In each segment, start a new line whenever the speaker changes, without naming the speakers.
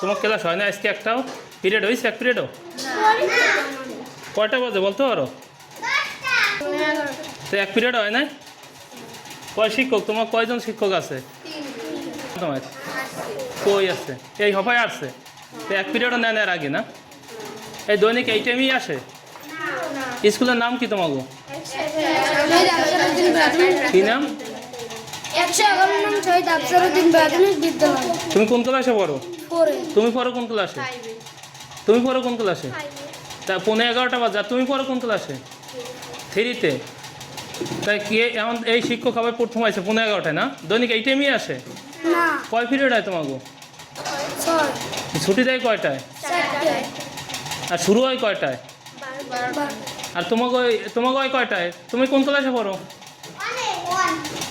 তোমার ক্লাস হয় না আজকে একটাও? পিরিয়ড হয়েছে এক পিরিয়ডও? কয়টা বাজে বলতে পারো? তো এক পিরিয়ড হয় না? কয় শিক্ষক তোমার, কয়জন শিক্ষক আছে তোমার? কই আছে? এই হবাই আসছে তো এক পিরিয়ডও নেন এর আগে না? এই দৈনিক এই টাইমেই আসে? স্কুলের নাম কি তোমাকে? কি নাম? তুমি কোন ক্লাসে পড়ো? তুমি পড়ো কোন ক্লাসে? তুমি পড়ো কোন ক্লাসে? তা 11:15 বাজে, তুমি পড়ো কোন ক্লাসে? 3-তে। তাই কি এমন এই শিক্ষক আবার প্রথম আছে 11:15 না? দৈনিক এই টাইমেই আসে? কয় পিরিয়ড হয় তোমাকে? ছুটি দেয় কয়টায়? আর শুরু হয় কয়টায়? আর তোমাকে হয় কয়টায়? তুমি কোন ক্লাসে পড়ো?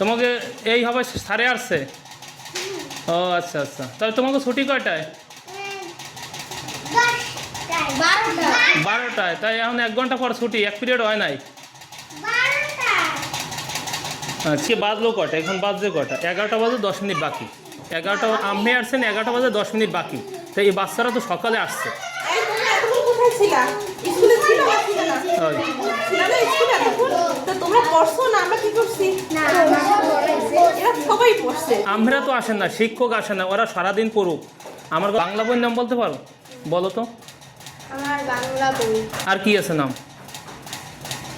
তোমাকে এই হবে সাড়ে আসছে? ও আচ্ছা আচ্ছা, তাহলে তোমাকে ছুটি কয়টায়? 12টায়। তাই এখন 1 ঘন্টা পর ছুটি, এক পিরিয়ড হয় নাই। আজকে বাজলো কয়টা? এখন বাজছে কয়টা? 11টা বাজে 10 মিনিট বাকি। 11টা আপনি আসছেন, 11টা বাজে 10 মিনিট বাকি। তো এই বাচ্চারা তো সকালে আসছে। আমরা তো আসেন না, শিক্ষক আসেন না, ওরা সারাদিন পড়ুক। আমার বাংলা বইয়ের নাম বলতে পারো? বলো তো। আর কি আছে নাম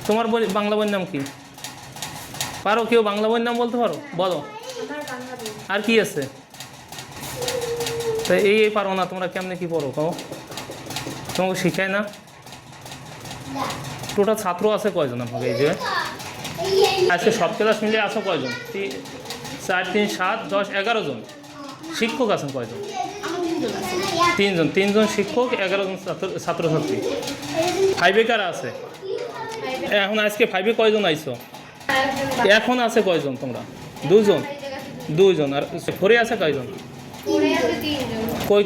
তোমার? বই বাংলা বইয়ের নাম কি পারো? কেউ বাংলা বইয়ের নাম বলতে পারো? বলো। আর কি আছে? তো এই পারো না তোমরা, কেমনে কি পড়ো কও? তোমাকে শিখায় না? টোটাল ছাত্র আছে কয়জন আপনাকে এই যে আজকে সব ক্লাস মিলিয়ে আছো কয়জন? 4, 3, 7, 10, 11 জন। শিক্ষক আছেন কয়জন? 3 জন শিক্ষক, 11 জন ছাত্রছাত্রী। 5-এ কারা আছে এখন? আজকে 5-এ কয়জন আইছো? এখন আছে কয়জন তোমরা? 2 জন। আর 4-এ আছে কয়জন? কই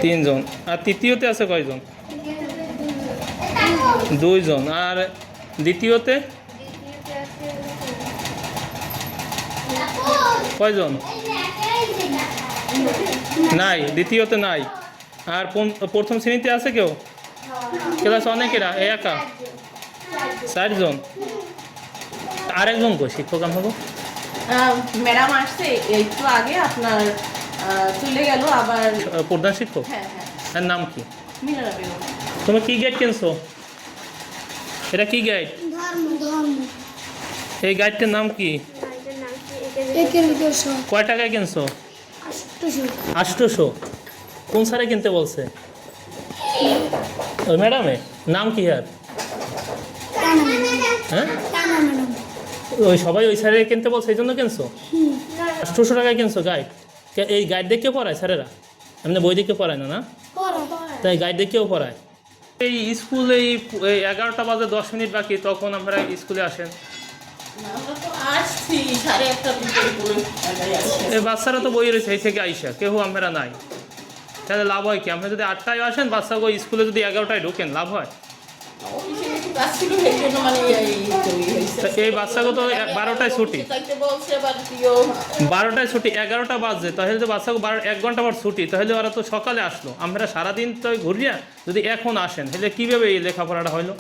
3 জন। আর তৃতীয়তে আছে কয়জন? 2 জন। আর দ্বিতীয়তে কয়জন? নাই, দ্বিতীয়তে নাই। আর প্রথম শ্রেণীতে আছে কেউ? ক্লাস অনেকেরা একা 4 জন। আরেকজন কই শিক্ষক? আমাকে
ম্যাডাম আসছে একটু আগে, আপনার চলে গেল আবার।
প্রধান শিক্ষক?
হ্যাঁ।
এর নাম কি?
মিনারা বেগম।
তুমি কি গাইড কিনছো? এটা কি গাইড? এই গাইডটার নাম কি? কয় টাকায় কিনছো? 800। কোন স্যারে কিনতে বলছে? ওই ম্যাডামে? নাম কি আর? হ্যাঁ, ওই সবাই ওই স্যারে কিনতে বলছে, এই জন্য কিনছো? 800 টাকায় কিনছো গাইড? এই গাইড দেখে পড়ায় স্যারেরা? এমনি বই দেখে পড়ায় না? না, তাই গাইড দেখেও পড়ায়। এই স্কুলে 11টা বাজে 10 মিনিট বাকি, তখন আপনারা স্কুলে আসেন? এই বাচ্চারা তো বই রয়েছে এই থেকে আইসা, কেউ আমরা নাই। তাহলে লাভ হয় কি? আপনি যদি 8টায় আসেন, বাচ্চাকে স্কুলে যদি 11টায় ঢোকেন, লাভ হয়? এই বাচ্চাকে তো 12টায় ছুটি, 12টায় ছুটি, 11টা বাজে, তাহলে তো বাচ্চাকে 1 ঘন্টা পর ছুটি, তাহলে ওরা তো সকালে আসলো। আমরা সারাদিন তো ঘুরিয়া যদি এখন আসেন, তাহলে কীভাবে এই লেখাপড়াটা হইলো?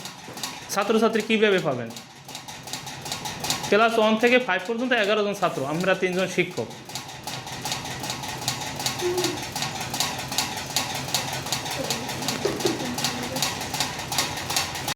ছাত্রছাত্রী কীভাবে পাবেন? ক্লাস 1 থেকে 5 পর্যন্ত 11 জন ছাত্র, আমরা 3 জন শিক্ষক।